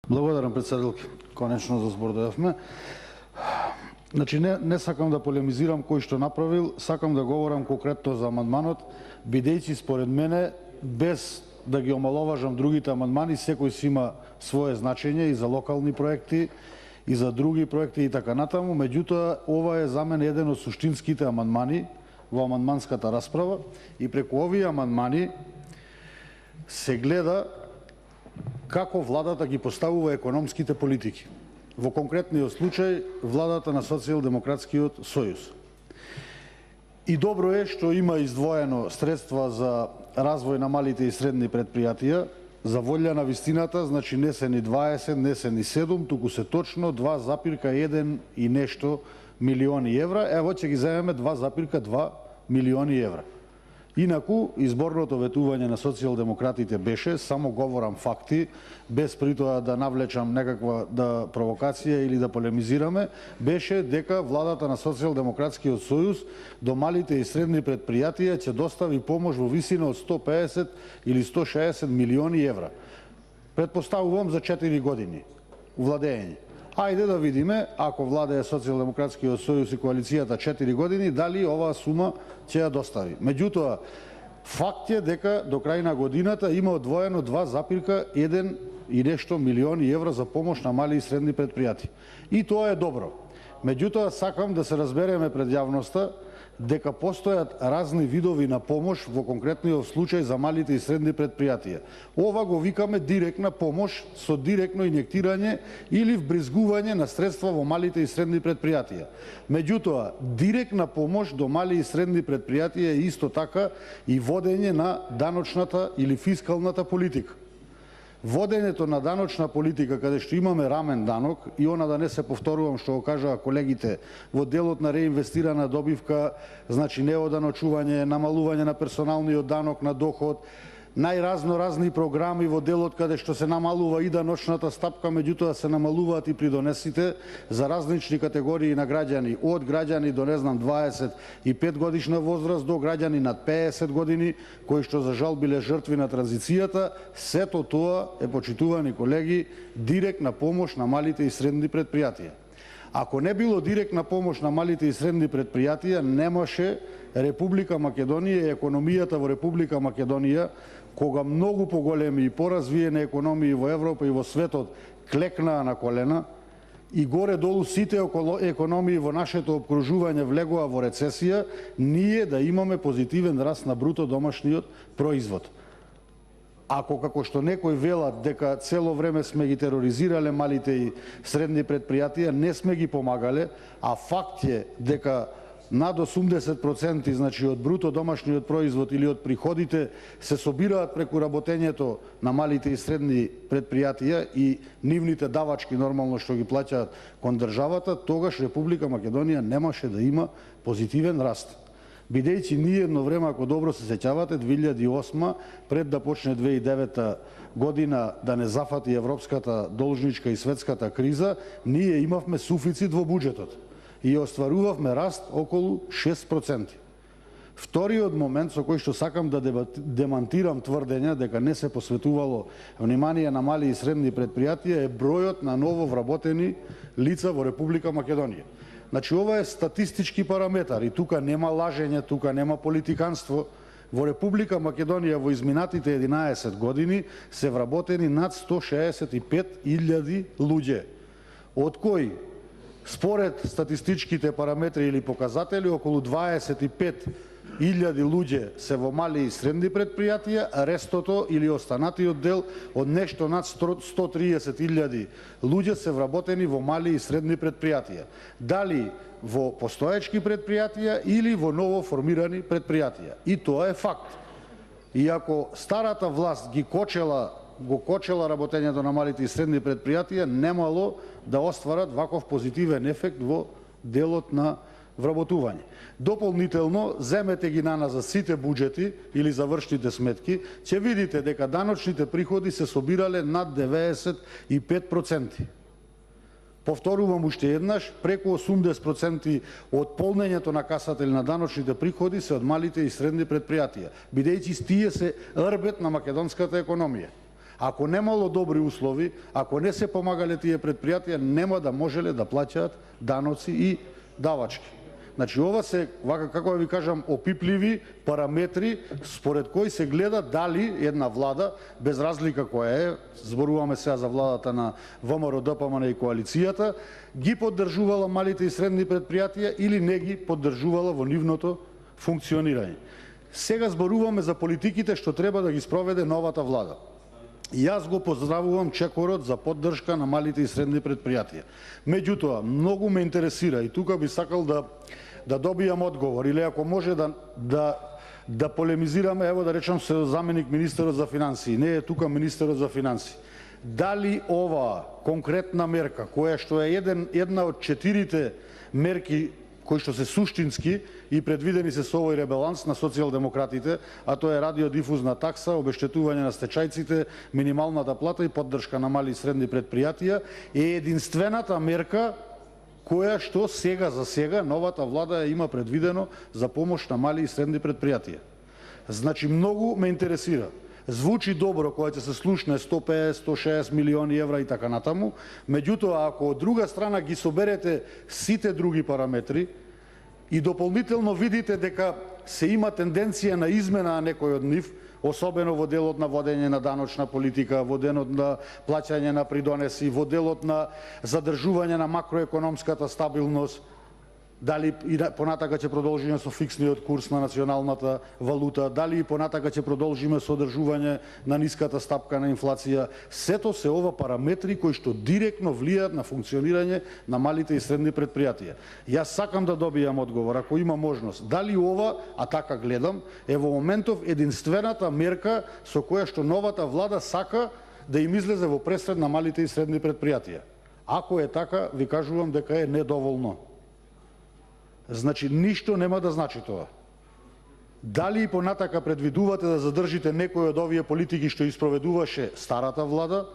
Благодарам, председателки. Конечно за збор дојавме. Значи, не сакам да полемизирам кој што направил, сакам да говорам конкретно за амандманот, бидејќи според мене, без да ги омаловажам другите амандмани, секој си има свое значење и за локални проекти, и за други проекти и така натаму, меѓутоа, ова е за мене еден од суштинските амандмани во амандманската расправа и преку овие амандмани се гледа како владата ги поставува економските политики. Во конкретниот случај, владата на Социјалдемократскиот сојуз. И добро е што има издвоено средства за развој на малите и средни предпријатија, за волја на вистината, значи не се ни 20, не се ни 7, туку се точно 2,1 и нешто милиони евра. Ево ќе ги земеме 2,2 милиони евра. Инаку, изборното ветување на социјалдемократите беше, само говорам факти, без притоа да навлечам некаква провокација или да полемизираме, беше дека владата на Социјалдемократскиот сојуз до малите и средни предпријатија ќе достави помош во висина од 150 или 160 милиони евра. Предпоставувам за 4 години владење. Ајде да видиме, ако владее Социјалдемократскиот сојуз и коалицијата 4 години, дали оваа сума ќе ја достави. Меѓутоа, факт е дека до крај на годината има одвоено 2,1 и нешто милиони евра за помош на мали и средни предпријатија. И тоа е добро. Меѓутоа, сакам да се разбереме пред јавноста дека постојат разни видови на помош во конкретниот случај за малите и средни предпријатија. Ова го викаме директна помош со директно инјектирање или вбризгување на средства во малите и средни предпријатија. Меѓутоа, директна помош до мали и средни предпријатија е исто така и водење на даночната или фискалната политика. Водењето на даночна политика, каде што имаме рамен данок, и она да не се повторувам што го кажаа колегите, во делот на реинвестирана добивка, значи неоданочување, намалување на персоналниот данок на доход, разни програми во делот каде што се намалува и даночната стапка, меѓутоа се намалуваат и придонесите за различни категории на граѓани, од граѓани до 25 годишна возраст до граѓани над 50 години, кои што за жал биле жртви на транзицијата. Сето тоа е, почитувани колеги, директна помош на малите и средни предпријатија. Ако не било директна помош на малите и средни предпријатија, немаше Република Македонија и економијата во Република Македонија, кога многу поголеми и поразвиени економии во Европа и во светот клекнаа на колена и горе-долу сите економии во нашето обкружување влегоа во рецесија, ние да имаме позитивен раст на бруто домашниот производ. Ако, како што некои велат дека цело време сме ги тероризирале малите и средни предпријатија, не сме ги помагале, а факт е дека над 80%, значи од бруто домашниот производ или од приходите се собираат преку работењето на малите и средни предпријатија и нивните давачки нормално што ги плаќаат кон државата, тогаш Република Македонија немаше да има позитивен раст. Бидејќи ние едно време, ако добро се сеќавате, 2008, пред да почне 2009 година да не зафати европската должничка и светската криза, ние имавме суфицит во буџетот и остварувавме раст околу 6%. Вториот момент со кој што сакам да демантирам тврдења дека не се посветувало внимание на мали и средни предпријатија е бројот на ново вработени лица во Република Македонија. Значи, ова е статистички параметар и тука нема лажење, тука нема политиканство. Во Република Македонија во изминатите 11 години се вработени над 165.000 луѓе, од кои според статистичките параметри или показатели околу 25.000 луѓе се во мали и средни предпријатија, а рестото или останатиот дел од нешто над 130.000 луѓе се вработени во мали и средни предпријатија. Дали во постоечки предпријатија или во ново формирани предпријатија. И тоа е факт. И ако старата власт го кочела работењето на малите и средни предпријатија, немало да остварат ваков позитивен ефект во делот на вработување. Дополнително, земете ги на нас за сите буџети или завршните сметки, ќе видите дека даночните приходи се собирале над 95%. Повторувам уште еднаш, преку 80% од полнењето на касата или на даночните приходи се од малите и средни предпријатија, бидејќи тие се рбет на македонската економија. Ако немало добри услови, ако не се помагале тие предпријатија, нема да можеле да плаќаат даноци и давачки. Значи, ова се, вака како ви кажам, опипливи параметри според кои се гледа дали една влада, без разлика која е, зборуваме сега за владата на ВМРО, ДПМН и коалицијата, ги поддржувала малите и средни предпријатија или не ги поддржувала во нивното функционирање. Сега зборуваме за политиките што треба да ги спроведе новата влада. И јас го поздравувам чекорот за поддршка на малите и средни предпријатија. Меѓутоа, многу ме интересира и тука би сакал да добијам одговор, или ако може да полемизираме, ево да речам се заменик министерот за финансии, не е тука министерот за финансии. Дали ова конкретна мерка, која што е една од 4 мерки кои што се суштински и предвидени се со овој ребаланс на социјалдемократите, а тоа е радиодифузна такса, обештетување на стечајците, минималната плата и поддршка на мали и средни предпријатија, е единствената мерка која што сега за сега новата влада има предвидено за помош на мали и средни предпријатија. Значи, многу ме интересира. Звучи добро кога ќе се слушне 150-160 милиони евра и така натаму, меѓутоа ако од друга страна ги соберете сите други параметри и дополнително видите дека се има тенденција на измена на некој од нив, особено во делот на водење на даночна политика, во делот на плаќање на придонеси, во делот на задржување на макроекономската стабилност, дали и понатака ќе продолжиме со фиксниот курс на националната валута, дали и понатака ќе продолжиме со одржување на ниската стапка на инфлација. Сето се ова параметри кои што директно влијаат на функционирање на малите и средни предпријатија. Јас сакам да добијам одговор, ако има можност, дали ова, а така гледам, е во моментов единствената мерка со која што новата влада сака да им излезе во пресред на малите и средни предпријатија. Ако е така, ви кажувам дека е недоволно. Значи, ништо нема да значи тоа. Дали и понатака предвидувате да задржите некој од овие политики што испроведуваше старата влада,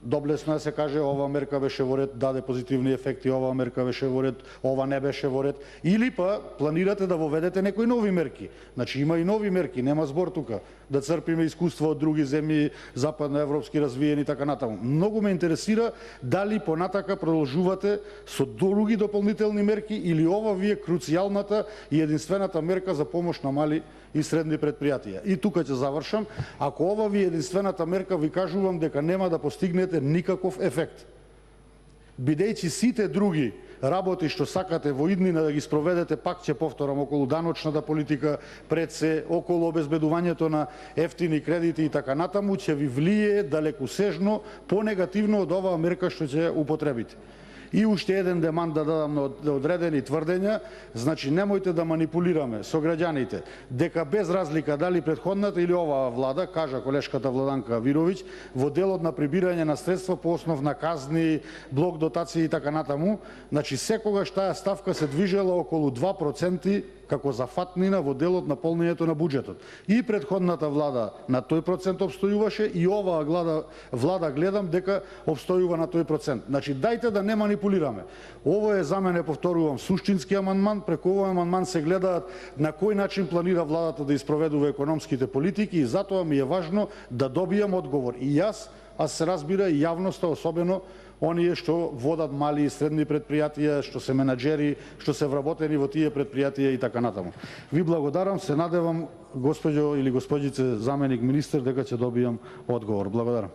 доблесно да се каже ова мерка беше во ред, даде позитивни ефекти, ова мерка беше во ред, ова не беше во ред, или па планирате да воведете некои нови мерки. Значи има и нови мерки, нема збор тука да црпиме искуство од други земји, западноевропски развиени и така натаму. Многу ме интересира дали понатака продолжувате со други дополнителни мерки или ова ви е круцијалната и единствената мерка за помош на мали и средни предпријатија. И тука ќе завршам. Ако ова ви е единствената мерка, ви кажувам дека нема да постигнете никаков ефект. Бидејќи сите други работи што сакате во иднина да ги спроведете, пак ќе повторам, околу даночната политика, пред се, околу обезбедувањето на ефтини кредити и така натаму, ќе ви влие далекусежно понегативно од оваа мерка што ќе употребите. И уште еден демант да дадам на одредени тврдења, значи немојте да манипулираме со граѓаните, дека без разлика дали претходната или оваа влада, кажа колешката Владанка Вировиќ, во делот на прибирање на средства по основ на казни, блок дотации и така натаму, значи секогаш таа ставка се движела околу 2% како зафатнина во делот на полнењето на буџетот. И претходната влада на тој процент обстојуваше и оваа влада гледам дека обстојува на тој процент. Значи дајте да не манипулираме. Ово е за мене, повторувам, суштински амандман, преку овој амандман се гледаат на кој начин планира владата да испроведува економските политики и затоа ми е важно да добијам одговор. И јас, а се разбира и јавноста, особено оние што водат мали и средни предпријатија, што се менаџери, што се вработени во тие предпријатија и така натаму. Ви благодарам, се надевам, госпоѓо или господице заменик министер, дека ќе добијам одговор. Благодарам.